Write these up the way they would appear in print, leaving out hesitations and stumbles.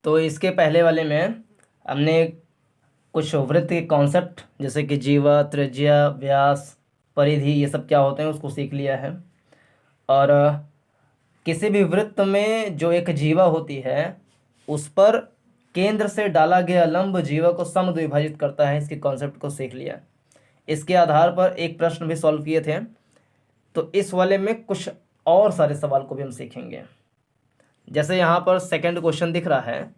तो इसके पहले वाले में हमने कुछ वृत्त के कॉन्सेप्ट जैसे कि जीवा, त्रिज्या, व्यास, परिधि, ये सब क्या होते हैं उसको सीख लिया है। और किसी भी वृत्त में जो एक जीवा होती है उस पर केंद्र से डाला गया लंब जीवा को समद्विभाजित करता है, इसके कॉन्सेप्ट को सीख लिया। इसके आधार पर एक प्रश्न भी सॉल्व किए थे। तो इस वाले में कुछ और सारे सवाल को भी हम सीखेंगे। जैसे यहाँ पर सेकंड क्वेश्चन दिख रहा है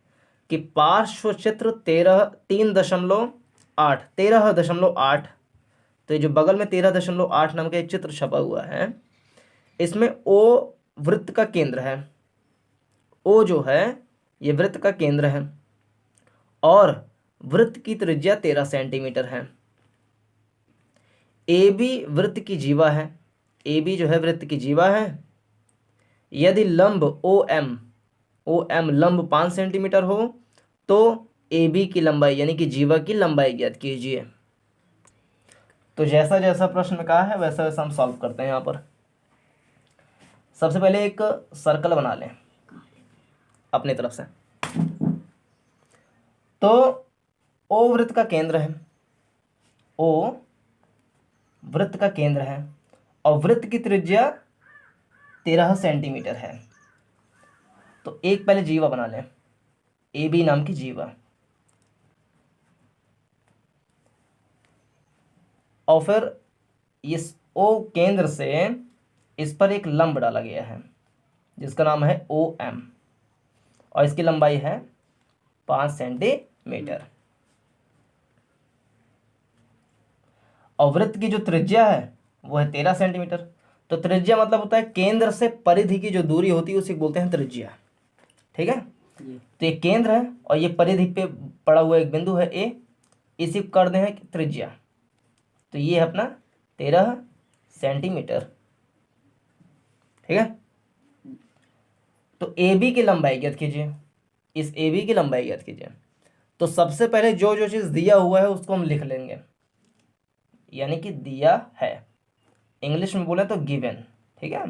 कि पार्श्व चित्र 13.8, तो ये जो बगल में 13.8 नाम का एक चित्र छपा हुआ है, इसमें ओ वृत्त का केंद्र है। ओ जो है ये वृत्त का केंद्र है और वृत्त की त्रिज्या 13 सेंटीमीटर है। ए बी वृत्त की जीवा है। ए बी जो है वृत्त की जीवा है। यदि लंब ओ एम लंब 5 सेंटीमीटर हो तो ए बी की लंबाई यानी कि जीवा की लंबाई ज्ञात कीजिए। तो जैसा जैसा प्रश्न में कहा है वैसा वैसा हम सॉल्व करते हैं। यहाँ पर सबसे पहले एक सर्कल बना लें अपनी तरफ से। तो ओ वृत्त का केंद्र है, ओ वृत्त का केंद्र है और वृत्त की त्रिज्या 13 सेंटीमीटर है। तो एक पहले जीवा बना लें, ए बी नाम की जीवा, और फिर इस ओ केंद्र से इस पर एक लंब डाला गया है जिसका नाम है ओ एम और इसकी लंबाई है 5 सेंटीमीटर। और वृत्त की जो त्रिज्या है वो है 13 सेंटीमीटर। तो त्रिज्या मतलब होता है केंद्र से परिधि की जो दूरी होती है उसे बोलते हैं त्रिज्या। ठीक है, तो ये केंद्र है और ये परिधि पे पड़ा हुआ एक बिंदु है ए, इसी को कर दें त्रिज्या। तो ये है अपना 13 सेंटीमीटर। ठीक है, तो ए बी की लंबाई ज्ञात कीजिए, इस ए बी की लंबाई ज्ञात कीजिए। तो सबसे पहले जो जो चीज़ दिया हुआ है उसको हम लिख लेंगे, यानी कि दिया है, इंग्लिश में बोले तो गिवन। ठीक है,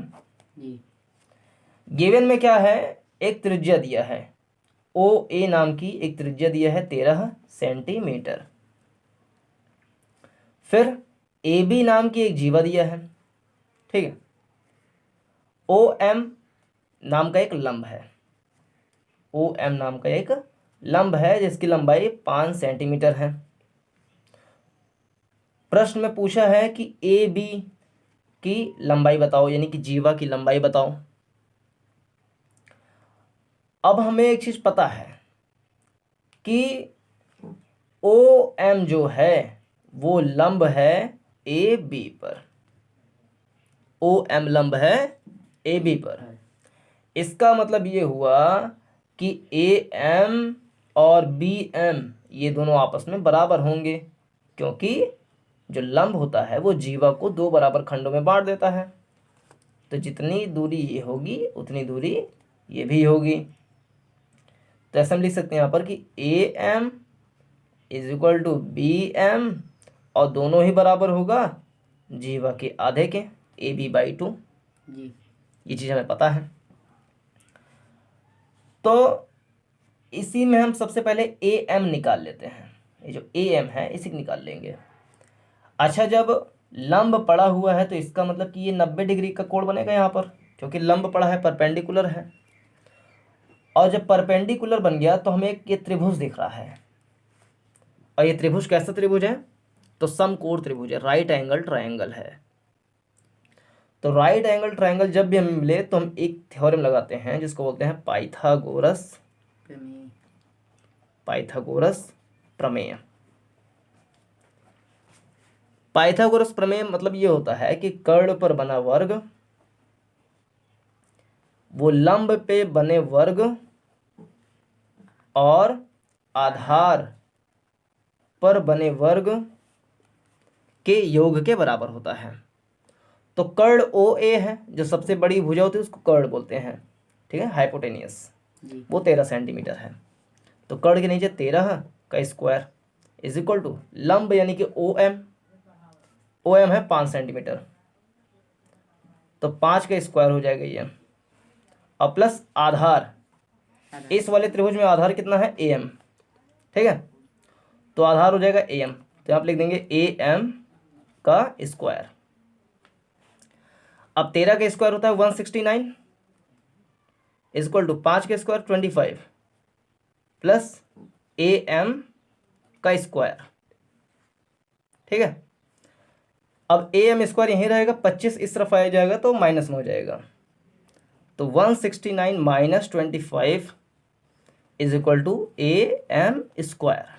गिवन में क्या है, एक त्रिज्या दिया है, ओ ए नाम की एक त्रिज्या दिया है 13 सेंटीमीटर। फिर ए बी नाम की एक जीवा दिया है। ठीक है, ओ एम नाम का एक लंब है, ओ एम नाम का एक लंब है जिसकी लंबाई 5 सेंटीमीटर है। प्रश्न में पूछा है कि ए बी की लंबाई बताओ, यानी कि जीवा की लंबाई बताओ। अब हमें एक चीज पता है कि ओ एम जो है वो लंब है ए बी पर, ओ एम लंब है ए बी पर। इसका मतलब ये हुआ कि ए एम और बी एम ये दोनों आपस में बराबर होंगे, क्योंकि जो लंब होता है वो जीवा को 2 बराबर खंडों में बांट देता है। तो जितनी दूरी ये होगी उतनी दूरी ये भी होगी। तो ऐसे हम लिख सकते हैं यहाँ पर कि A M is equal to B M और दोनों ही बराबर होगा जीवा के आधे के, ए बी बाई 2। ये चीज़ हमें पता है। तो इसी में हम सबसे पहले ए एम निकाल लेते हैं, ये जो ए एम है इसी को निकाल लेंगे। अच्छा, जब लंब पड़ा हुआ है तो इसका मतलब कि ये 90 डिग्री का कोण बनेगा यहाँ पर, क्योंकि लंब पड़ा है, परपेंडिकुलर है। और जब परपेंडिकुलर बन गया तो हमें ये त्रिभुज दिख रहा है, और ये त्रिभुज कैसा त्रिभुज है, तो समकोण त्रिभुज है, राइट एंगल ट्रायंगल है। तो राइट एंगल ट्रायंगल जब भी हमें मिले तो हम एक थ्योरम लगाते हैं जिसको बोलते हैं पाइथागोरस प्रमेय। पाइथागोरस प्रमेय मतलब ये होता है कि कर्ण पर बना वर्ग वो लंब पे बने वर्ग और आधार पर बने वर्ग के योग के बराबर होता है। तो कर्ण ओ ए है, जो सबसे बड़ी भुजा होती है उसको कर्ण बोलते हैं। ठीक है, हाइपोटेनियस, वो 13 सेंटीमीटर है। तो कर्ण के नीचे 13 का स्क्वायर इज इक्वल टू लंब यानी कि ओ एम है 5 सेंटीमीटर, तो 5 का स्क्वायर हो जाएगा ये, और प्लस आधार इस वाले त्रिभुज में आधार कितना है, ए एम। ठीक है, तो आधार हो जाएगा ए एम, तो यहाँ पे लिख देंगे ए एम का स्क्वायर। अब 13 का स्क्वायर होता है 169 इक्वल टू 5 का स्क्वायर 25 प्लस ए एम का स्क्वायर। ठीक है, अब ए एम स्क्वायर यहीं रहेगा, 25 इस तरफ आ जाएगा तो माइनस में हो जाएगा, तो 169 minus 25 is equal to A M square.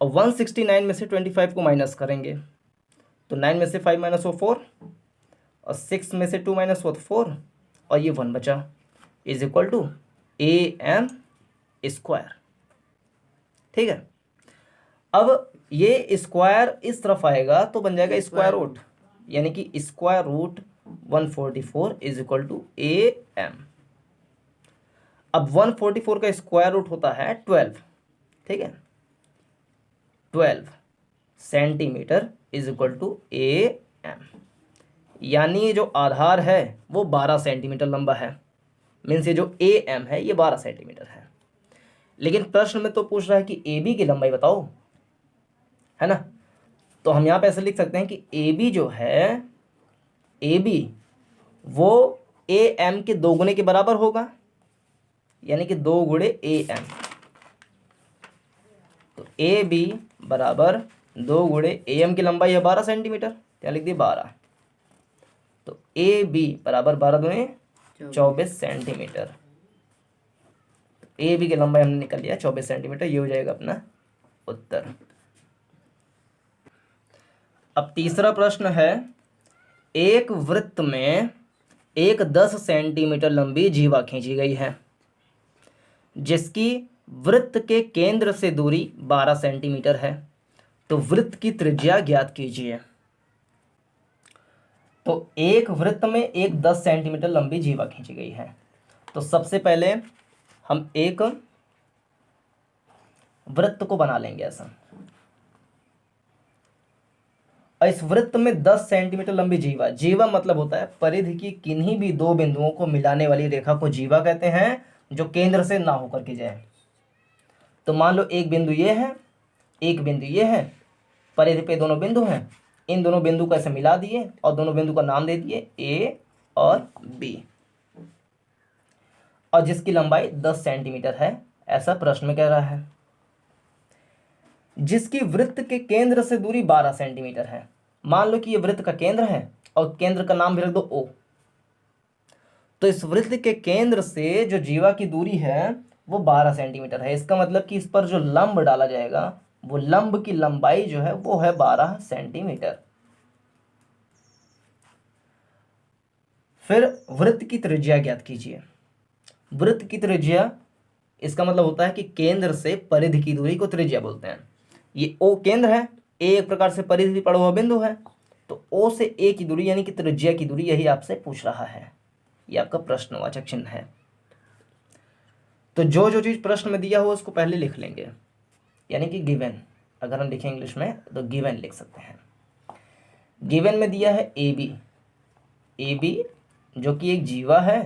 और 169 में से 25 को माइनस करेंगे तो 9 में से 5 माइनस हो 4 और 6 में से 2 माइनस हो 4 और ये 1 बचा, is equal to A M square. ठीक है, अब ये स्क्वायर इस तरफ आएगा तो बन जाएगा स्क्वायर रूट, यानी कि square root 144 is equal to A M. अब 144 का स्क्वायर रूट होता है 12। ठीक है, 12 centimetre is equal to A M, यानी जो आधार है वो 12 सेंटीमीटर लंबा है, मीन्स ये जो ए एम है ये 12 सेंटीमीटर है। लेकिन प्रश्न में तो पूछ रहा है कि ए बी की लंबाई बताओ, है ना, तो हम यहाँ पे ऐसे लिख सकते हैं कि ए बी जो है, ए बी वो ए एम के 2 गुने के बराबर होगा, यानी कि 2 गुणे ए एम। तो ए बी बराबर 2 गुणे ए एम की लंबाई है 12 सेंटीमीटर, क्या लिख दी 12, तो ए बी बराबर 12 दुने 24 सेंटीमीटर। ए बी की लंबाई हमने निकल लिया 24 सेंटीमीटर, ये हो जाएगा अपना उत्तर। अब तीसरा प्रश्न है, एक वृत्त में एक 10 सेंटीमीटर लंबी जीवा खींची गई है जिसकी वृत्त के केंद्र से दूरी 12 सेंटीमीटर है, तो वृत्त की त्रिज्या ज्ञात कीजिए। तो एक वृत्त में एक 10 सेंटीमीटर लंबी जीवा खींची गई है, तो सबसे पहले हम एक वृत्त को बना लेंगे ऐसा, और इस वृत्त में 10 सेंटीमीटर लंबी जीवा, जीवा मतलब होता है परिधि की किन्हीं भी 2 बिंदुओं को मिलाने वाली रेखा को जीवा कहते हैं, जो केंद्र से ना होकर के जाए। तो मान लो एक बिंदु ये है, एक बिंदु ये है, परिधि पे दोनों बिंदु हैं, इन दोनों बिंदु को ऐसे मिला दिए और दोनों बिंदु का नाम दे दिए ए और बी, और जिसकी लंबाई 10 सेंटीमीटर है, ऐसा प्रश्न में कह रहा है। जिसकी वृत्त के केंद्र से दूरी 12 सेंटीमीटर है, मान लो कि ये वृत्त का केंद्र है और केंद्र का नाम भी रख दो ओ, तो इस वृत्त के केंद्र से जो जीवा की दूरी है वो 12 सेंटीमीटर है। इसका मतलब कि इस पर जो लंब डाला जाएगा वो लंब की लंबाई जो है वो है 12 सेंटीमीटर। फिर वृत्त की त्रिज्या ज्ञात कीजिए। वृत्त की त्रिज्या, इसका मतलब होता है कि केंद्र से परिधि की दूरी को त्रिज्या बोलते हैं। ये ओ केंद्र है, ए एक प्रकार से परिधि पड़ा हुआ बिंदु है, तो ओ से ए की दूरी यानी कि त्रिज्या की दूरी, यही आपसे पूछ रहा है, ये आपका प्रश्नवाचक चिन्ह है। तो जो जो चीज प्रश्न में दिया हो उसको पहले लिख लेंगे, यानी कि गिवन, अगर हम लिखें इंग्लिश में तो गिवन लिख सकते हैं। गिवन में दिया है ए बी, ए बी जो कि एक जीवा है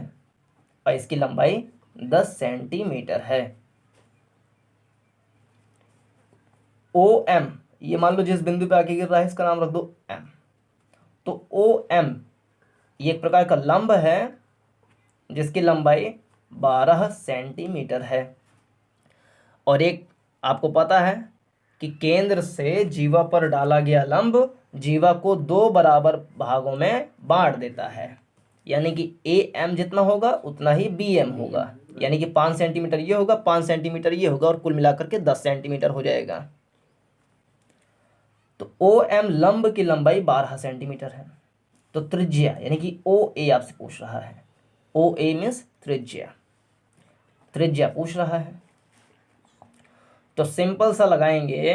और इसकी लंबाई 10 सेंटीमीटर है। ओ एम, ये मान लो जिस बिंदु पे आके गिर रहा है इसका नाम रख दो एम, तो ओ एम ये एक प्रकार का लंब है जिसकी लंबाई 12 सेंटीमीटर है। और एक आपको पता है कि केंद्र से जीवा पर डाला गया लंब जीवा को 2 बराबर भागों में बांट देता है, यानी कि ए एम जितना होगा उतना ही बी एम होगा, यानी कि 5 सेंटीमीटर ये होगा, 5 सेंटीमीटर ये होगा, और कुल मिलाकर के 10 सेंटीमीटर हो जाएगा। तो ओ एम लंब की लंबाई 12 सेंटीमीटर है। तो त्रिज्या यानी कि ओ ए आपसे पूछ रहा है, ओ ए मीन्स त्रिज्या, त्रिज्या पूछ रहा है। तो सिंपल सा लगाएंगे,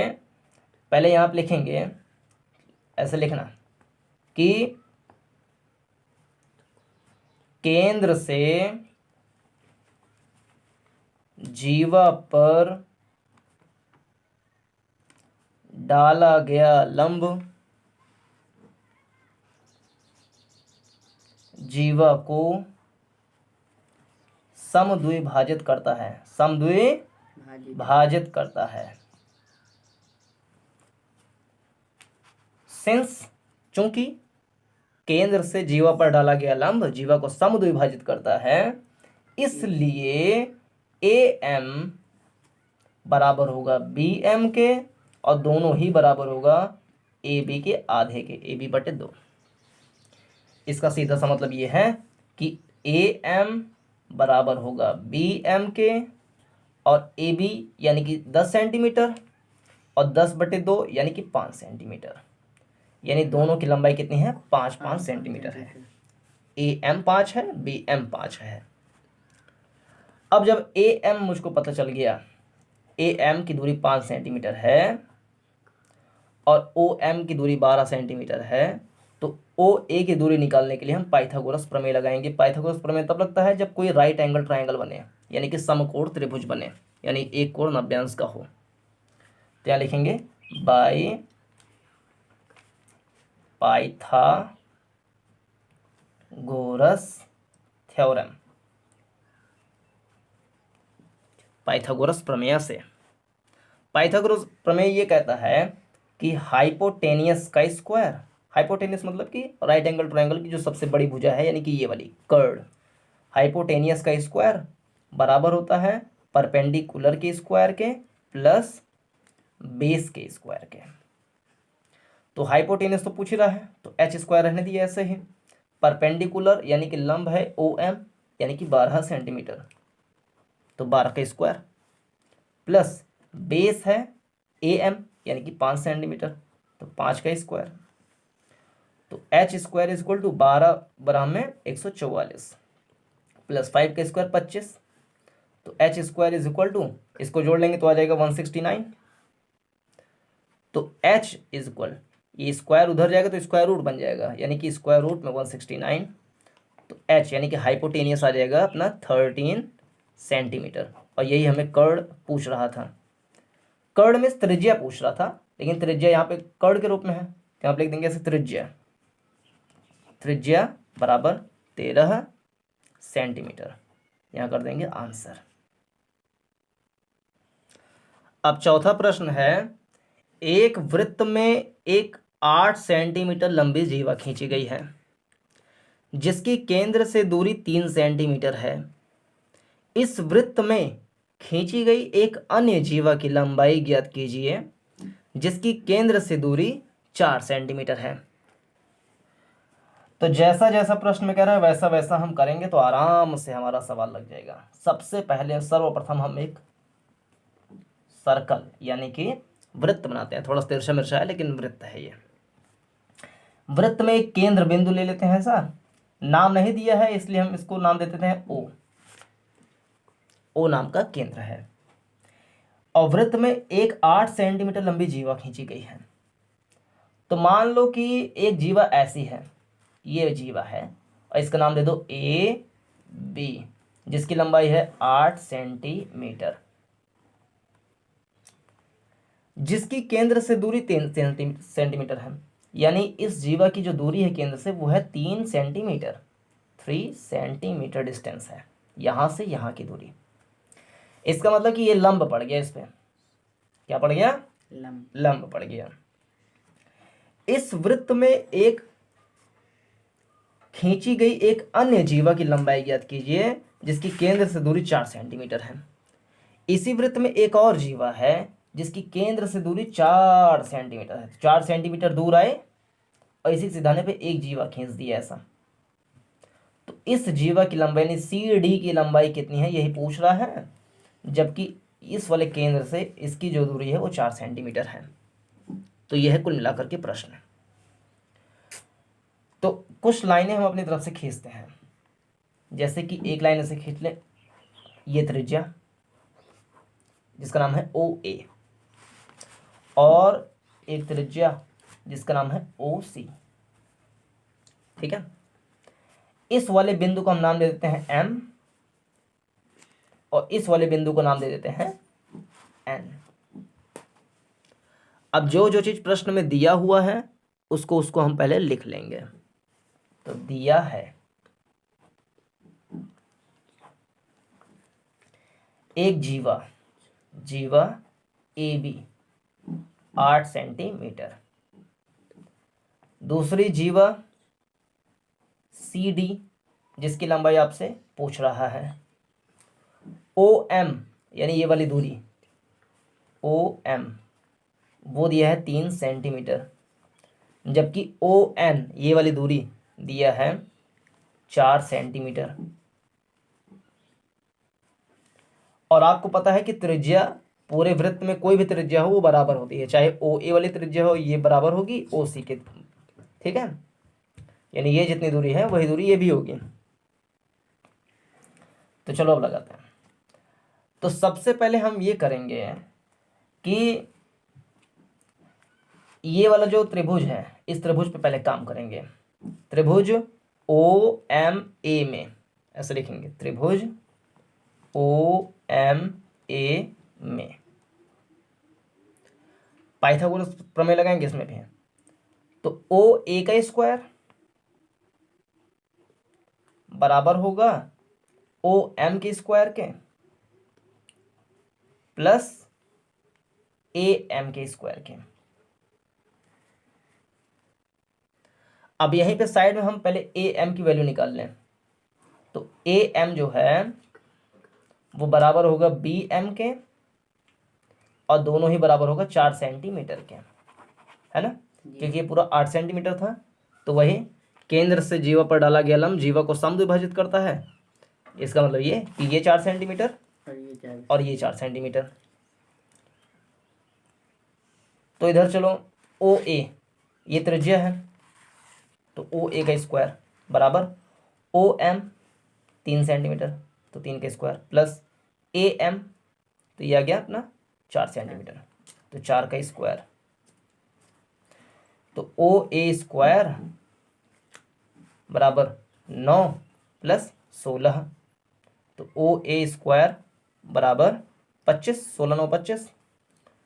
पहले यहां पे लिखेंगे, ऐसे लिखना कि केंद्र से जीवा पर डाला गया लंब जीवा को समद्विभाजित करता है, समद्विभाजित करता है। सिंस, चूंकि केंद्र से जीवा पर डाला गया लंब जीवा को समद्विभाजित करता है, इसलिए AM बराबर होगा BM के और दोनों ही बराबर होगा AB के आधे के, AB/2। इसका सीधा सा मतलब ये है कि AM बराबर होगा BM के और AB यानी कि 10 सेंटीमीटर और 10/2 यानी कि 5 सेंटीमीटर, यानी दोनों की लंबाई कितनी है? 5 सेंटीमीटर है। AM 5 है, BM 5 है। अब जब AM मुझको पता चल गया, AM की दूरी 5 सेंटीमीटर है और OM की दूरी 12 सेंटीमीटर है, तो OA की दूरी निकालने के लिए हम पाइथागोरस प्रमेय लगाएंगे। पाइथागोरस प्रमेय तब लगता है जब कोई राइट एंगल ट्राइंगल बने, यानी कि समकोण त्रिभुज बने, यानी एक कोण 90 अंश का हो। तो यहाँ लिखेंगे बाय पाइथागोरस थ्योरम, पाइथागोरस प्रमेय से। पाइथागोरस प्रमेय ये कहता है कि हाइपोटेनियस का स्क्वायर, हाइपोटेनियस मतलब कि राइट एंगल ट्रायंगल की जो सबसे बड़ी भुजा है, यानी कि ये वाली कर्ड, हाइपोटेनियस का स्क्वायर बराबर होता है परपेंडिकुलर के स्क्वायर के प्लस बेस के स्क्वायर के। तो हाइपोटेनियस तो पूछ ही रहा है, तो h² रहने दिया ऐसे ही। परपेंडिकुलर यानी कि लंब है OM यानी कि 12 सेंटीमीटर, तो 12 का स्क्वायर प्लस बेस है AM यानी कि 5 सेंटीमीटर, तो 5 का स्क्वायर। तो h² इक्वल टू 12 बराबर में 144 प्लस 5 का स्क्वायर 25, तो h² इज इक्वल टू, इसको जोड़ लेंगे तो आ जाएगा 169। तो h इज इक्वल, ये स्क्वायर उधर जाएगा तो स्क्वायर रूट बन जाएगा, यानी कि स्क्वायर रूट में 169। तो h यानी कि हाइपोटेनियस आ जाएगा अपना 13 सेंटीमीटर। और यही हमें कर्ड पूछ रहा था, कर्ड में त्रिज्या पूछ रहा था, लेकिन त्रिज्या यहाँ पे कर्ड के रूप में है, तो यहाँ पे लिख देंगे ऐसे त्रिज्या बराबर 13 सेंटीमीटर, यहाँ कर देंगे आंसर। अब चौथा प्रश्न है, एक वृत्त में एक 8 सेंटीमीटर लंबी जीवा खींची गई है जिसकी केंद्र से दूरी 3 सेंटीमीटर है। इस वृत्त में खींची गई एक अन्य जीवा की लंबाई ज्ञात कीजिए जिसकी केंद्र से दूरी 4 सेंटीमीटर है। तो जैसा जैसा प्रश्न में कह रहा है वैसा वैसा हम करेंगे तो आराम से हमारा सवाल लग जाएगा। सबसे पहले सर्वप्रथम हम एक सर्कल यानी कि वृत्त बनाते हैं, थोड़ा तिरछा मिर्चा है लेकिन वृत्त है ये। वृत्त में एक केंद्र बिंदु ले लेते हैं सर, नाम नहीं दिया है इसलिए हम इसको नाम दे देते हैं ओ नाम का केंद्र है। और वृत्त में एक 8 सेंटीमीटर लंबी जीवा खींची गई है। तो मान लो कि एक जीवा ऐसी है, ये जीवा है और इसका नाम दे दो AB जिसकी लंबाई है 8 सेंटीमीटर, जिसकी केंद्र से दूरी 3 सेंटीमीटर है। यानी इस जीवा की जो दूरी है केंद्र से वो है 3 सेंटीमीटर, 3 सेंटीमीटर डिस्टेंस है यहाँ से यहाँ की दूरी। इसका मतलब कि ये लंब पड़ गया, इस पे क्या पड़ गया? लंब पड़ गया। इस वृत्त में एक खींची गई एक अन्य जीवा की लंबाई ज्ञात कीजिए जिसकी केंद्र से दूरी 4 सेंटीमीटर है। इसी वृत्त में एक और जीवा है जिसकी केंद्र से दूरी 4 सेंटीमीटर है। 4 सेंटीमीटर दूर आए और इसी सिधाने पे एक जीवा खींच दिया ऐसा। तो इस जीवा की लंबाई यानी CD की लंबाई कितनी है यही पूछ रहा है, जबकि इस वाले केंद्र से इसकी जो दूरी है वो 4 सेंटीमीटर है। तो यह है कुल मिलाकर के प्रश्न। तो कुछ लाइनें हम अपनी तरफ से खींचते हैं, जैसे कि एक लाइन ऐसे खींच ले, ये त्रिज्या जिसका नाम है OA और एक त्रिज्या जिसका नाम है OC, ठीक है। इस वाले बिंदु को हम नाम दे देते हैं M और इस वाले बिंदु को नाम दे देते हैं N। अब जो जो चीज प्रश्न में दिया हुआ है उसको हम पहले लिख लेंगे। तो दिया है एक जीवा, जीवा AB 8 सेंटीमीटर, दूसरी जीवा CD जिसकी लंबाई आपसे पूछ रहा है, OM यानी ये वाली दूरी OM वो दिया है 3 सेंटीमीटर, जबकि ON ये वाली दूरी दिया है 4 सेंटीमीटर। और आपको पता है कि त्रिज्या पूरे वृत्त में कोई भी त्रिज्या हो वो बराबर होती है, चाहे OA वाली त्रिज्या हो ये बराबर होगी OC के, ठीक है, यानी ये जितनी दूरी है वही दूरी ये भी होगी। तो चलो अब लगाते हैं। तो सबसे पहले हम ये करेंगे कि ये वाला जो त्रिभुज है इस त्रिभुज पे पहले काम करेंगे। त्रिभुज OMA में ऐसे लिखेंगे, त्रिभुज OMA में पाइथागोरस प्रमेय लगाएंगे इसमें भी। तो OA का स्क्वायर बराबर होगा OM के स्क्वायर के प्लस AM के स्क्वायर के। अब यहीं पे साइड में हम पहले AM की वैल्यू निकाल लें। तो AM जो है वो बराबर होगा BM के, और दोनों ही बराबर होगा 4 सेंटीमीटर के, है ना, क्योंकि ये पूरा 8 सेंटीमीटर था। तो वही केंद्र से जीवा पर डाला गया लंब जीवा को समद्विभाजित करता है। इसका मतलब ये कि ये 4 सेंटीमीटर और ये 4 सेंटीमीटर। तो इधर चलो OA ये त्रिज्या है, तो OA का स्क्वायर बराबर OM 3 सेंटीमीटर तो 3 का स्क्वायर प्लस AM तो ये आ गया अपना 4 सेंटीमीटर तो 4 का स्क्वायर। तो OA स्क्वायर बराबर 9 प्लस 16 तो OA स्क्वायर बराबर 25, 16 9 25।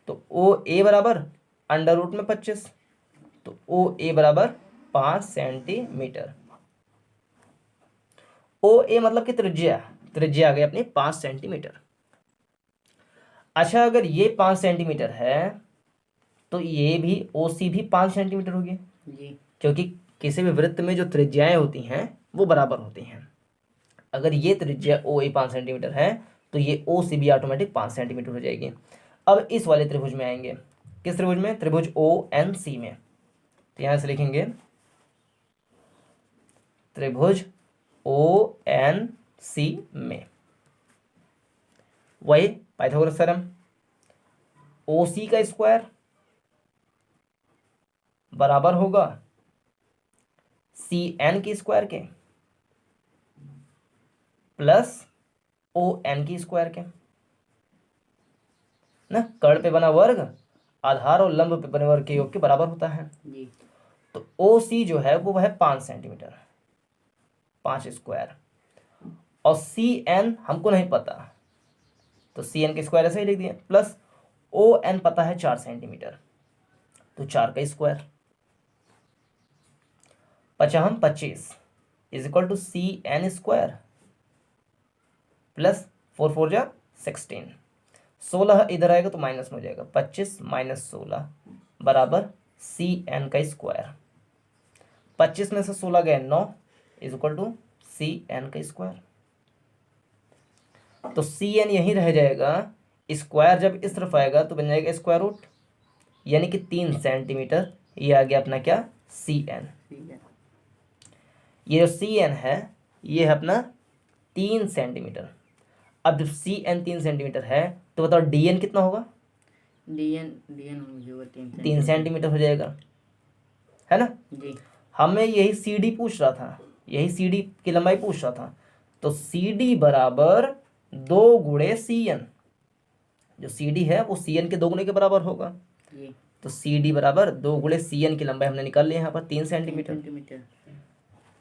तो OA बराबर अंडर रूट में 25 तो OA बराबर 5 सेंटीमीटर। OA मतलब कि त्रिज्या आ गई अपनी 5 सेंटीमीटर। अच्छा, अगर ये 5 सेंटीमीटर है तो ये भी OC भी 5 सेंटीमीटर होगी जी, क्योंकि किसी भी वृत्त में जो त्रिज्याएं होती हैं वो बराबर होती हैं। अगर ये त्रिज्या OA 5 सेंटीमीटर है तो ये OC भी ऑटोमेटिक 5 सेंटीमीटर हो जाएगी। अब इस वाले त्रिभुज में आएंगे, किस त्रिभुज में, त्रिभुज ONC में। तो यहां से लिखेंगे त्रिभुज ONC में वही पाइथागोरस थ्योरम, OC का स्क्वायर बराबर होगा CN की स्क्वायर के प्लस ON की स्क्वायर के ना। कर्ण पे बना वर्ग आधार और लंब पे बने वर्ग के योग के बराबर होता है जी। तो OC जो है वो है 5 सेंटीमीटर, 5 स्क्वायर, और CN हमको नहीं पता तो CN के स्क्वायर ऐसे ही लिख दिए, प्लस ON पता है 4 सेंटीमीटर तो 4 का square. 55 25 is equal to CN square plus 4 4 जा 16, 16 इधर आएगा तो माइनस में हो जाएगा, 25 माइनस 16 बराबर CN का स्क्वायर। 25 में से 16 गए 9 इज इक्वल टू CN का स्क्वायर। तो CN यहीं रह जाएगा, स्क्वायर जब इस तरफ आएगा तो बन जाएगा स्क्वायर रूट, यानी कि 3 सेंटीमीटर। ये आ गया अपना क्या, CN। ये जो CN है ये है अपना 3 सेंटीमीटर। अब जब CN 3 सेंटीमीटर है तो बताओ DN कितना होगा, DN 3 सेंटीमीटर हो जाएगा, है ना जी। हमें यही CD पूछ रहा था, यही CD की लंबाई पूछ रहा था। तो CD बराबर 2 गुणे CN, जो CD है वो CN के 2 गुणे के बराबर होगा जी। तो CD बराबर 2 गुणे CN की लंबाई हमने निकाल ली यहाँ पर 3 सेंटीमीटर।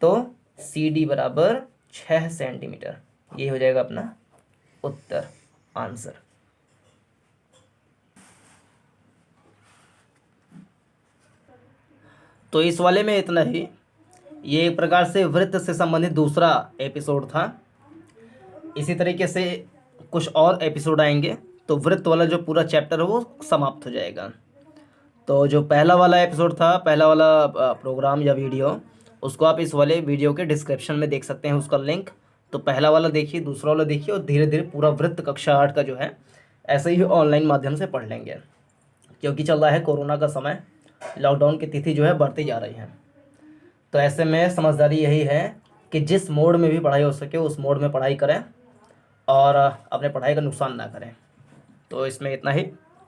तो CD बराबर 6 सेंटीमीटर। ये हो जाएगा अपना उत्तर, आंसर। तो इस वाले में इतना ही। ये एक प्रकार से वृत्त से संबंधित दूसरा एपिसोड था। इसी तरीके से कुछ और एपिसोड आएंगे तो वृत्त वाला जो पूरा चैप्टर है वो समाप्त हो जाएगा। तो जो पहला वाला एपिसोड था, पहला वाला प्रोग्राम या वीडियो, उसको आप इस वाले वीडियो के डिस्क्रिप्शन में देख सकते हैं उसका लिंक। तो पहला वाला देखिए, दूसरा वाला देखिए, और धीरे धीरे पूरा वृत्त कक्षा 8 का जो है ऐसे ही ऑनलाइन माध्यम से पढ़ लेंगे, क्योंकि चल रहा है कोरोना का समय, लॉकडाउन की तिथि जो है बढ़ती जा रही है। तो ऐसे में समझदारी यही है कि जिस मोड में भी पढ़ाई हो सके उस मोड में पढ़ाई करें और अपने पढ़ाई का नुकसान ना करें। तो इसमें इतना ही।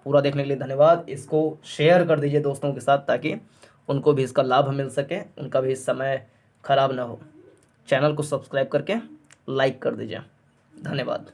पूरा देखने के लिए धन्यवाद। इसको शेयर कर दीजिए दोस्तों के साथ ताकि उनको भी इसका लाभ मिल सके, उनका भी समय खराब ना हो। चैनल को सब्सक्राइब करके लाइक कर दीजिए। धन्यवाद।